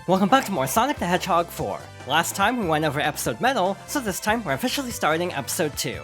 Welcome back to more Sonic the Hedgehog 4. Last time we went over episode Metal, so this time we're officially starting episode 2.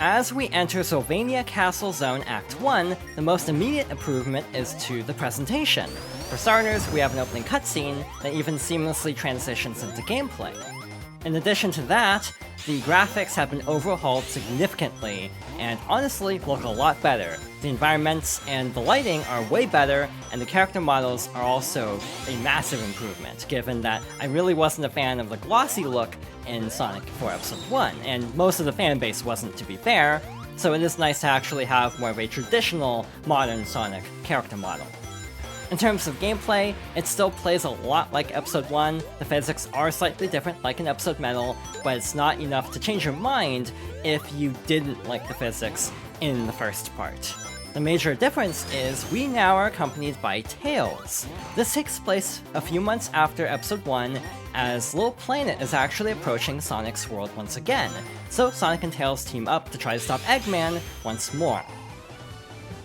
As we enter Sylvania Castle Zone Act 1, the most immediate improvement is to the presentation. For starters, we have an opening cutscene that even seamlessly transitions into gameplay. In addition to that, the graphics have been overhauled significantly, and honestly look a lot better. The environments and the lighting are way better, and the character models are also a massive improvement, given that I really wasn't a fan of the glossy look in Sonic 4 Episode 1, and most of the fanbase wasn't, to be fair, so it is nice to actually have more of a traditional, modern Sonic character model. In terms of gameplay, it still plays a lot like Episode 1, the physics are slightly different like in Episode Metal, but it's not enough to change your mind if you didn't like the physics in the first part. The major difference is we now are accompanied by Tails. This takes place a few months after Episode 1, as Little Planet is actually approaching Sonic's world once again, so Sonic and Tails team up to try to stop Eggman once more.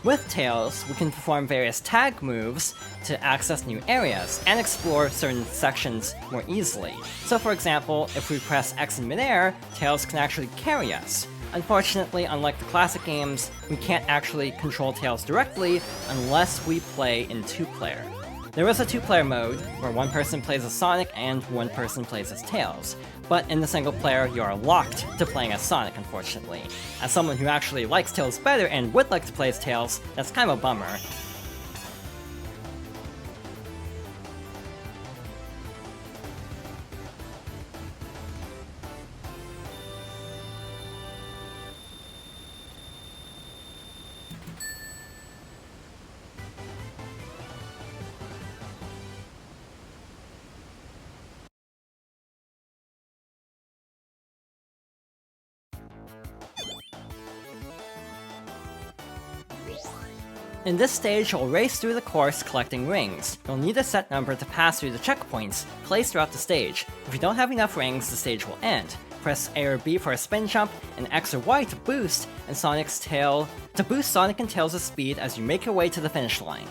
With Tails, we can perform various tag moves to access new areas and explore certain sections more easily. So for example, if we press X in midair, Tails can actually carry us. Unfortunately, unlike the classic games, we can't actually control Tails directly unless we play in 2-player. There is a 2-player mode, where one person plays as Sonic and one person plays as Tails, but in the single player you are locked to playing as Sonic, unfortunately. As someone who actually likes Tails better and would like to play as Tails, that's kind of a bummer. In this stage, you'll race through the course collecting rings. You'll need a set number to pass through the checkpoints placed throughout the stage. If you don't have enough rings, the stage will end. Press A or B for a spin jump, and X or Y to boost, and Sonic's tail to boost Sonic and Tails' speed as you make your way to the finish line.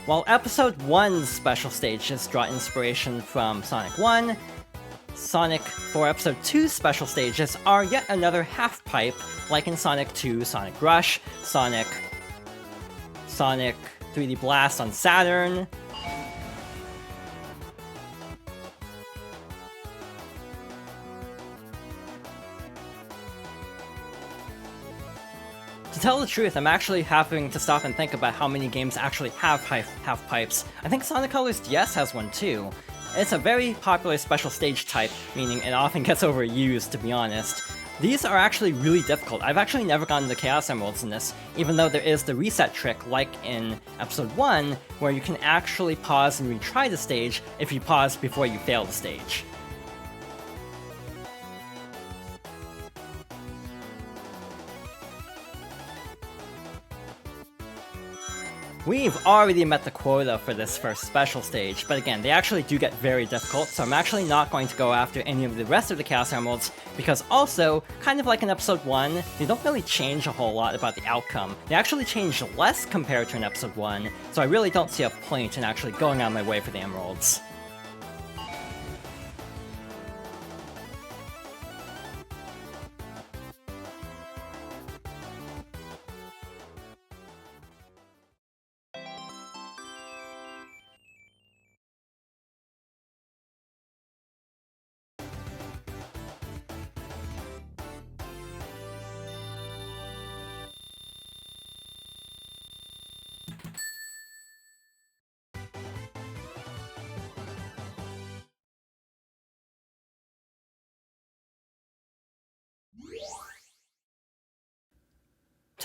While Episode 1's special stages draw inspiration from Sonic 1, Sonic 4 Episode 2's special stages are yet another half-pipe, like in Sonic 2, Sonic Rush, Sonic 3D Blast on Saturn. To tell the truth, I'm actually having to stop and think about how many games actually have half-pipes. I think Sonic Colors DS has one too. It's a very popular special stage type, meaning it often gets overused, to be honest. These are actually really difficult. I've actually never gotten the Chaos Emeralds in this, even though there is the reset trick, like in Episode 1, where you can actually pause and retry the stage if you pause before you fail the stage. We've already met the quota for this first special stage, but again, they actually do get very difficult, so I'm actually not going to go after any of the rest of the Chaos Emeralds, because also, kind of like in Episode 1, they don't really change a whole lot about the outcome. They actually change less compared to in Episode 1, so I really don't see a point in actually going out of my way for the Emeralds.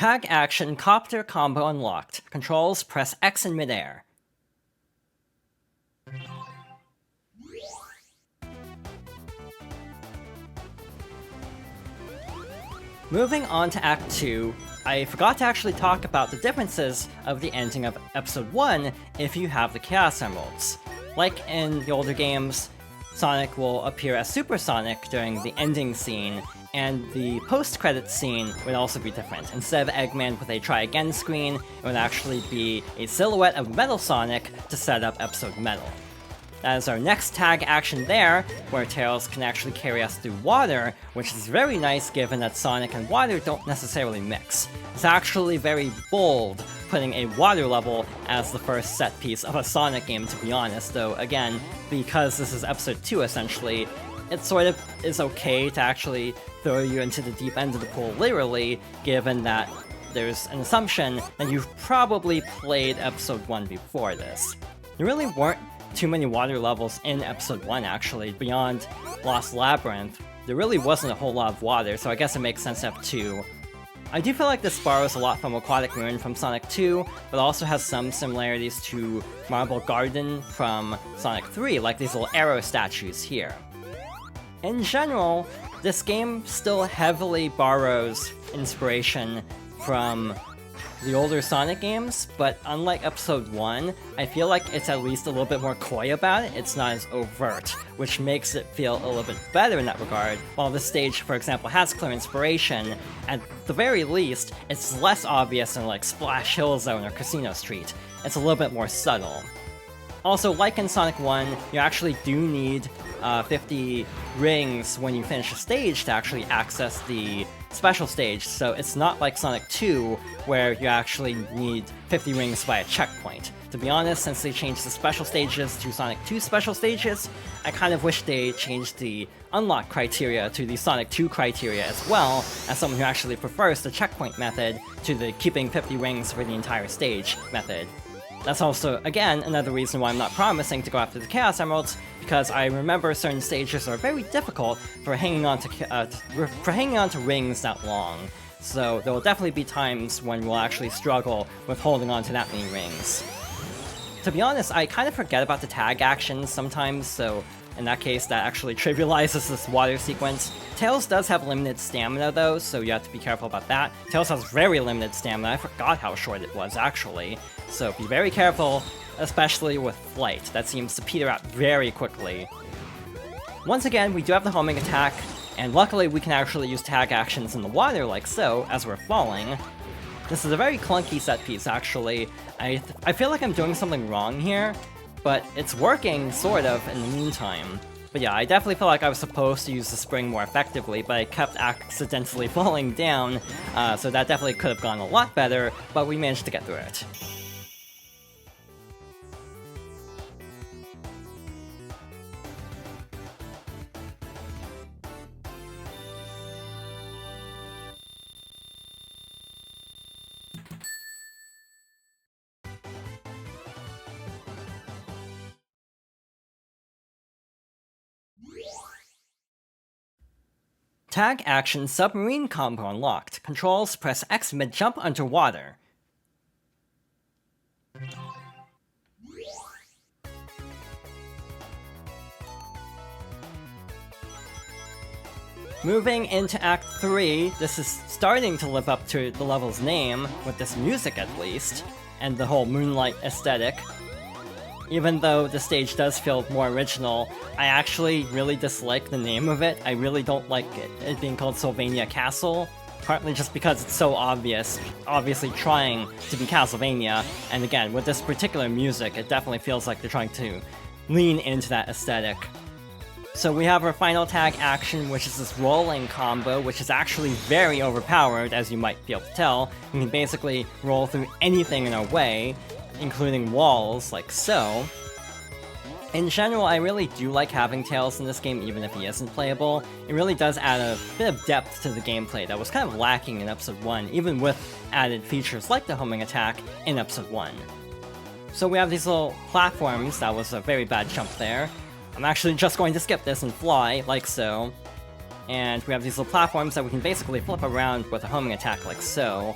Tag action copter combo unlocked. Controls, press X in midair. Moving on to Act 2, I forgot to actually talk about the differences of the ending of Episode 1 if you have the Chaos Emeralds. Like in the older games, Sonic will appear as Super Sonic during the ending scene, and the post-credits scene would also be different. Instead of Eggman with a try again screen, it would actually be a silhouette of Metal Sonic to set up Episode Metal. That is our next tag action there, where Tails can actually carry us through water, which is very nice given that Sonic and water don't necessarily mix. It's actually very bold putting a water level as the first set piece of a Sonic game, to be honest, though again, because this is Episode 2 essentially, it sort of is okay to actually throw you into the deep end of the pool literally, given that there's an assumption that you've probably played Episode 1 before this. There really weren't too many water levels in Episode 1 actually, beyond Lost Labyrinth. There really wasn't a whole lot of water, so I guess it makes sense to have 2. I do feel like this borrows a lot from Aquatic Moon from Sonic 2, but also has some similarities to Marble Garden from Sonic 3, like these little arrow statues here. In general, this game still heavily borrows inspiration from the older Sonic games, but unlike Episode 1, I feel like it's at least a little bit more coy about it. It's not as overt, which makes it feel a little bit better in that regard. While this stage, for example, has clear inspiration, at the very least, it's less obvious than like Splash Hill Zone or Casino Street. It's a little bit more subtle. Also, like in Sonic 1, you actually do need 50 rings when you finish a stage to actually access the special stage, so it's not like Sonic 2, where you actually need 50 rings by a checkpoint. To be honest, since they changed the special stages to Sonic 2 special stages, I kind of wish they changed the unlock criteria to the Sonic 2 criteria as well, as someone who actually prefers the checkpoint method to the keeping 50 rings for the entire stage method. That's also, again, another reason why I'm not promising to go after the Chaos Emeralds, because I remember certain stages are very difficult for hanging on to rings that long. So there will definitely be times when we'll actually struggle with holding on to that many rings. To be honest, I kind of forget about the tag actions sometimes, so in that case, that actually trivializes this water sequence. Tails does have limited stamina though, so you have to be careful about that. Tails has very limited stamina, I forgot how short it was actually. So be very careful, especially with Flight. That seems to peter out very quickly. Once again, we do have the homing attack, and luckily we can actually use tag actions in the water like so, as we're falling. This is a very clunky set piece actually. I feel like I'm doing something wrong here, but it's working, sort of, in the meantime. But yeah, I definitely feel like I was supposed to use the spring more effectively, but I kept accidentally falling down, so that definitely could have gone a lot better, but we managed to get through it. Tag action submarine combo unlocked. Controls, press X mid-jump underwater. Moving into Act 3, this is starting to live up to the level's name, with this music at least, and the whole moonlight aesthetic. Even though the stage does feel more original, I actually really dislike the name of it. I really don't like it being called Sylvania Castle, partly just because it's so obviously trying to be Castlevania, and again, with this particular music, it definitely feels like they're trying to lean into that aesthetic. So we have our final tag action, which is this rolling combo, which is actually very overpowered, as you might be able to tell. We can basically roll through anything in our way, including walls, like so. In general, I really do like having Tails in this game, even if he isn't playable. It really does add a bit of depth to the gameplay that was kind of lacking in Episode 1, even with added features like the homing attack in Episode 1. So we have these little platforms. That was a very bad jump there. I'm actually just going to skip this and fly, like so. And we have these little platforms that we can basically flip around with a homing attack like so.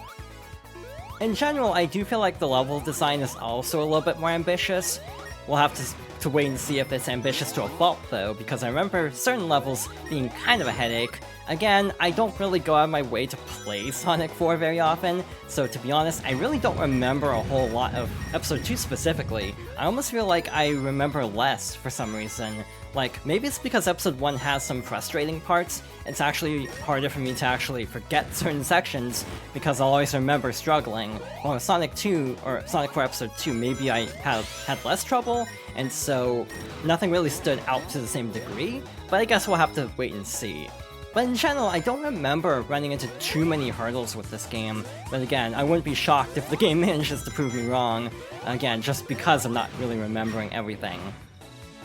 In general, I do feel like the level design is also a little bit more ambitious. We'll have to wait and see if it's ambitious to a fault though, because I remember certain levels being kind of a headache. Again, I don't really go out of my way to play Sonic 4 very often, so to be honest, I really don't remember a whole lot of Episode 2 specifically. I almost feel like I remember less for some reason. Like, maybe it's because Episode 1 has some frustrating parts. It's actually harder for me to actually forget certain sections, because I'll always remember struggling. While with Sonic 2, or Sonic 4 Episode 2, maybe I had less trouble, and so nothing really stood out to the same degree, but I guess we'll have to wait and see. But in general, I don't remember running into too many hurdles with this game, but again, I wouldn't be shocked if the game manages to prove me wrong, again, just because I'm not really remembering everything.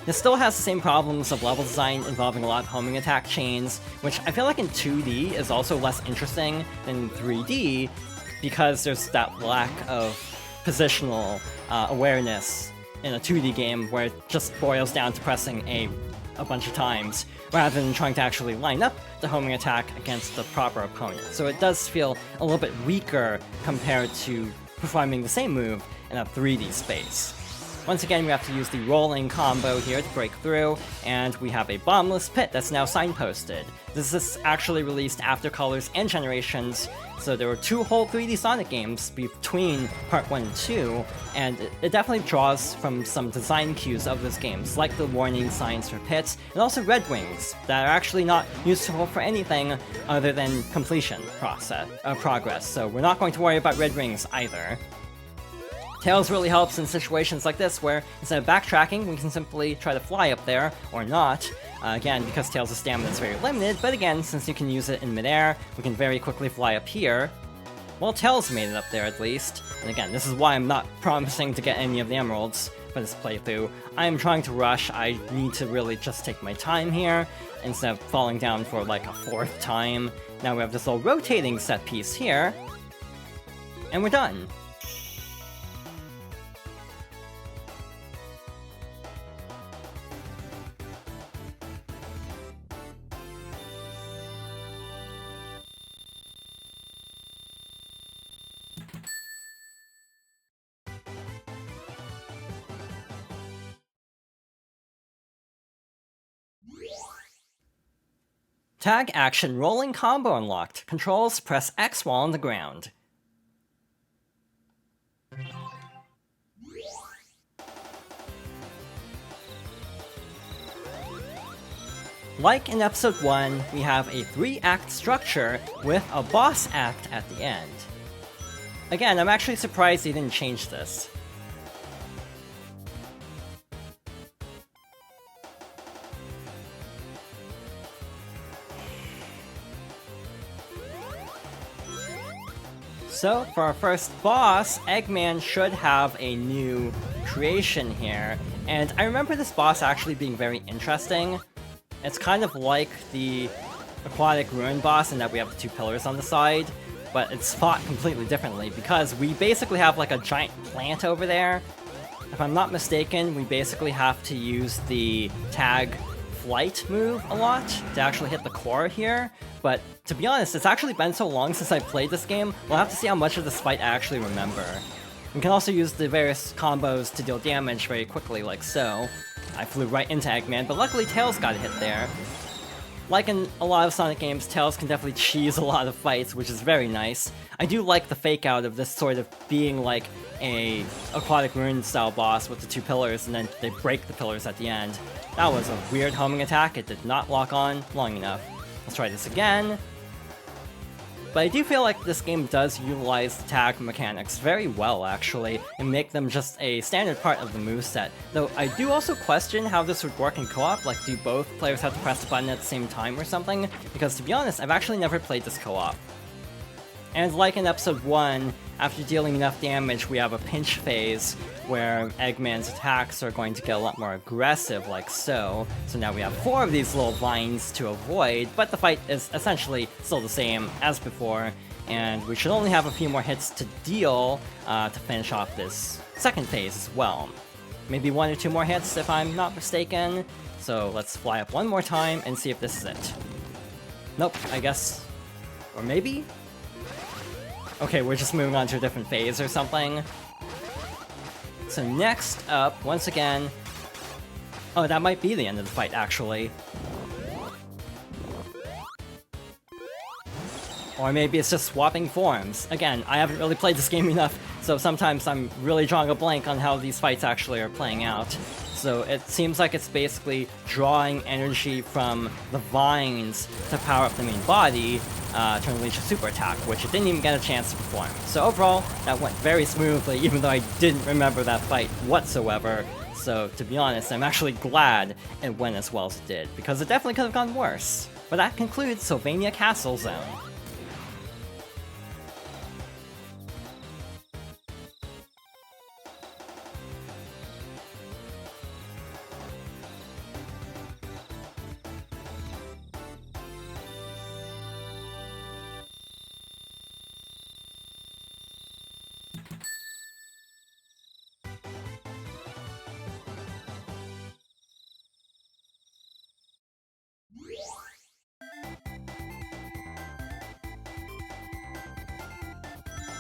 This still has the same problems of level design involving a lot of homing attack chains, which I feel like in 2D is also less interesting than 3D, because there's that lack of positional awareness in a 2D game where it just boils down to pressing A a bunch of times, rather than trying to actually line up the homing attack against the proper opponent. So it does feel a little bit weaker compared to performing the same move in a 3D space. Once again, we have to use the rolling combo here to break through, and we have a bombless pit that's now signposted. This is actually released after Colors and Generations, so there were 2 whole 3D Sonic games between Part 1 and 2, and it definitely draws from some design cues of those games, like the warning signs for pits, and also Red Wings, that are actually not useful for anything other than completion progress, so we're not going to worry about Red Wings either. Tails really helps in situations like this, where instead of backtracking, we can simply try to fly up there, or not. Again, because Tails' stamina is very limited, but again, since you can use it in midair, we can very quickly fly up here. Well, Tails made it up there at least. And again, this is why I'm not promising to get any of the emeralds for this playthrough. I am trying to rush, I need to really just take my time here, instead of falling down for like a 4th time. Now we have this little rotating set piece here, and we're done. Tag action rolling combo unlocked. Controls, press X while on the ground. Like in Episode 1, we have a 3-act structure with a boss act at the end. Again, I'm actually surprised they didn't change this. So, for our first boss, Eggman should have a new creation here, and I remember this boss actually being very interesting. It's kind of like the Aquatic Ruin boss in that we have the 2 pillars on the side, but it's fought completely differently, because we basically have like a giant plant over there. If I'm not mistaken, we basically have to use the tag flight move a lot to actually hit the core here, but to be honest, it's actually been so long since I played this game, we'll have to see how much of this fight I actually remember. We can also use the various combos to deal damage very quickly, like so. I flew right into Eggman, but luckily Tails got a hit there. Like in a lot of Sonic games, Tails can definitely cheese a lot of fights, which is very nice. I do like the fake out of this sort of being like a Aquatic Ruin style boss with the 2 pillars, and then they break the pillars at the end. That was a weird homing attack, it did not lock on long enough. Let's try this again. But I do feel like this game does utilize the tag mechanics very well, actually, and make them just a standard part of the moveset. Though I do also question how this would work in co-op, like do both players have to press the button at the same time or something? Because to be honest, I've actually never played this co-op. And like in Episode 1, after dealing enough damage, we have a pinch phase where Eggman's attacks are going to get a lot more aggressive, like so. So now we have 4 of these little vines to avoid, but the fight is essentially still the same as before, and we should only have a few more hits to deal to finish off this second phase as well. Maybe 1 or 2 more hits if I'm not mistaken. So let's fly up one more time and see if this is it. Nope, I guess... or maybe? Okay, we're just moving on to a different phase or something. So next up, once again... Oh, that might be the end of the fight, actually. Or maybe it's just swapping forms. Again, I haven't really played this game enough, so sometimes I'm really drawing a blank on how these fights actually are playing out. So it seems like it's basically drawing energy from the vines to power up the main body to unleash a super attack, which it didn't even get a chance to perform. So overall, that went very smoothly, even though I didn't remember that fight whatsoever. So to be honest, I'm actually glad it went as well as it did, because it definitely could have gone worse. But that concludes Sylvania Castle Zone.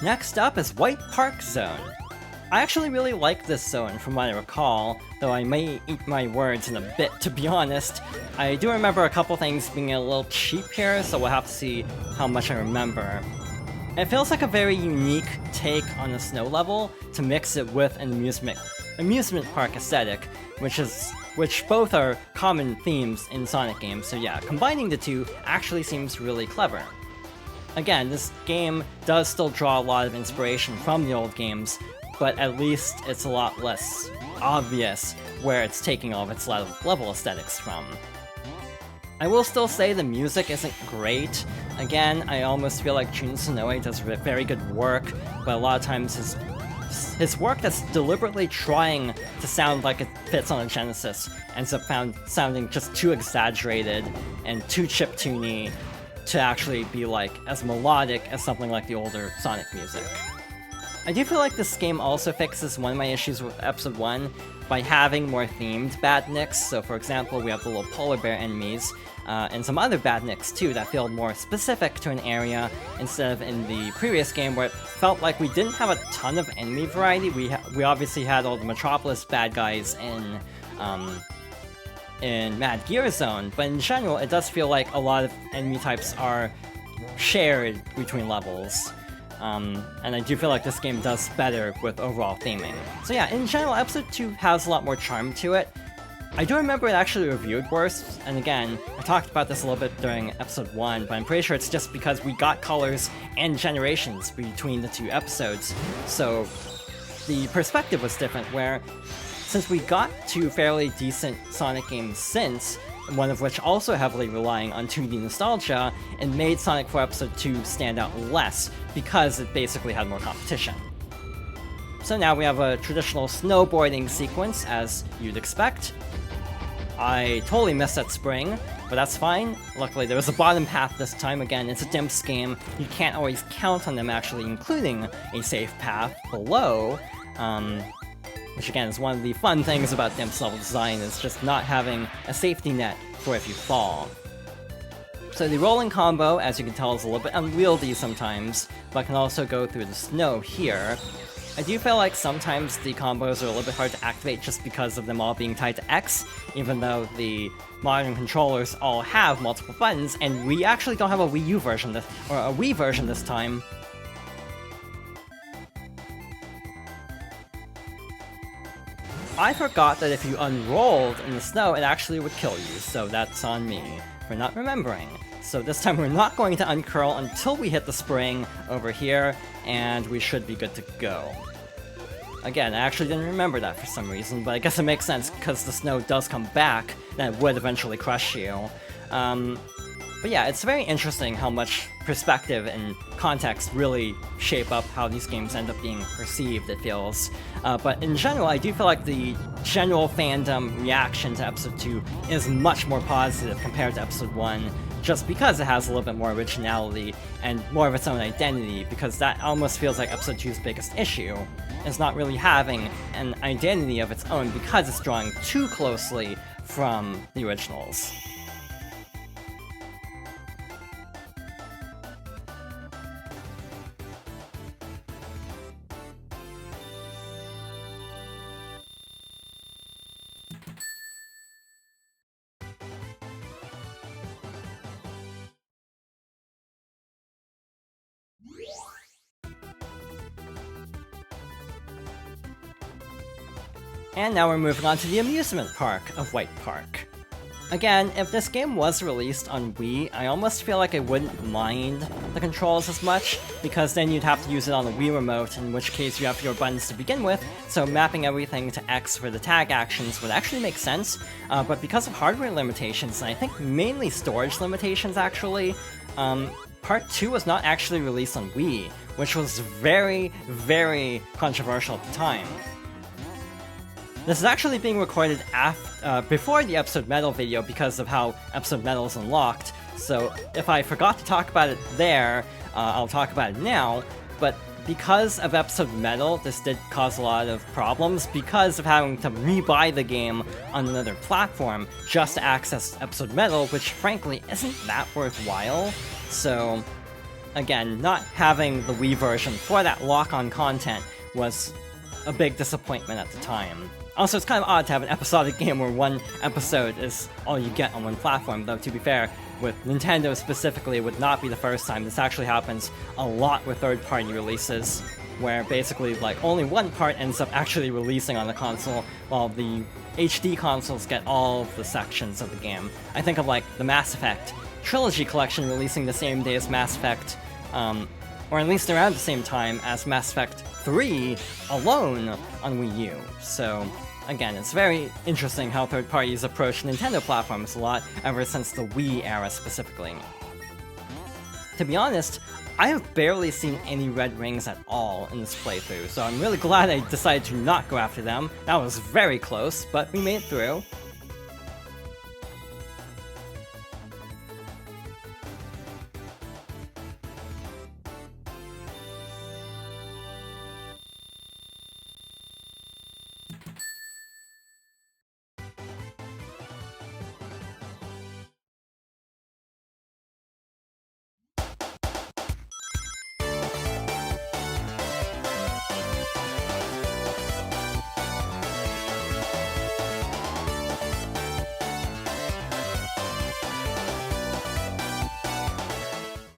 Next up is White Park Zone. I actually really like this zone from what I recall, though I may eat my words in a bit to be honest. I do remember a couple things being a little cheap here, so we'll have to see how much I remember. It feels like a very unique take on the snow level to mix it with an amusement park aesthetic, which both are common themes in Sonic games, so yeah, combining the two actually seems really clever. Again, this game does still draw a lot of inspiration from the old games, but at least it's a lot less obvious where it's taking all of its level aesthetics from. I will still say the music isn't great. Again, I almost feel like Jun Sonoe does very good work, but a lot of times his work that's deliberately trying to sound like it fits on a Genesis ends up sounding just too exaggerated and too chiptune-y to actually be like as melodic as something like the older Sonic music. I do feel like this game also fixes one of my issues with Episode 1 by having more themed badniks. So for example, we have the little polar bear enemies, and some other badniks too that feel more specific to an area instead of in the previous game where it felt like we didn't have a ton of enemy variety. We obviously had all the Metropolis bad guys in Mad Gear Zone, but in general, it does feel like a lot of enemy types are shared between levels. And I do feel like this game does better with overall theming. So yeah, in general, Episode 2 has a lot more charm to it. I do remember it actually reviewed worse, and again, I talked about this a little bit during Episode 1, but I'm pretty sure it's just because we got colors and generations between the two episodes, so the perspective was different, where since we got two fairly decent Sonic games since, one of which also heavily relying on 2D nostalgia, it made Sonic 4 Episode 2 stand out less, because it basically had more competition. So now we have a traditional snowboarding sequence, as you'd expect. I totally missed that spring, but that's fine. Luckily there was a bottom path this time. Again, it's a Dimps game, you can't always count on them actually including a safe path below, which again is one of the fun things about Dimps level design, is just not having a safety net for if you fall. So the rolling combo, as you can tell, is a little bit unwieldy sometimes, but can also go through the snow here. I do feel like sometimes the combos are a little bit hard to activate just because of them all being tied to X, even though the modern controllers all have multiple buttons, and we actually don't have a Wii U version or a Wii version this time. I forgot that if you unrolled in the snow, it actually would kill you, so that's on me for not remembering. So this time we're not going to uncurl until we hit the spring over here, and we should be good to go. Again, I actually didn't remember that for some reason, but I guess it makes sense because the snow does come back, then it would eventually crush you. But yeah, it's very interesting how much perspective and context really shape up how these games end up being perceived, it feels. But in general, I do feel like the general fandom reaction to Episode 2 is much more positive compared to Episode 1, just because it has a little bit more originality and more of its own identity, because that almost feels like Episode 2's biggest issue, is not really having an identity of its own because it's drawing too closely from the originals. And now we're moving on to the amusement park of White Park. Again, if this game was released on Wii, I almost feel like I wouldn't mind the controls as much, because then you'd have to use it on the Wii Remote, in which case you have fewer buttons to begin with, so mapping everything to X for the tag actions would actually make sense, but because of hardware limitations, and I think mainly storage limitations actually, Part 2 was not actually released on Wii, which was very, very controversial at the time. This is actually being recorded before the Episode Metal video because of how Episode Metal is unlocked, so if I forgot to talk about it there, I'll talk about it now, but because of Episode Metal, this did cause a lot of problems because of having to rebuy the game on another platform just to access Episode Metal, which frankly isn't that worthwhile, so again, not having the Wii version for that lock-on content was a big disappointment at the time. Also, it's kind of odd to have an episodic game where one episode is all you get on one platform, though to be fair, with Nintendo specifically, it would not be the first time. This actually happens a lot with third-party releases, where basically like only one part ends up actually releasing on the console, while the HD consoles get all of the sections of the game. I think of like the Mass Effect Trilogy Collection releasing the same day as Mass Effect, or at least around the same time as Mass Effect 3 alone on Wii U. So again, it's very interesting how third parties approach Nintendo platforms a lot ever since the Wii era specifically. To be honest, I have barely seen any red rings at all in this playthrough, so I'm really glad I decided to not go after them. That was very close, but we made it through.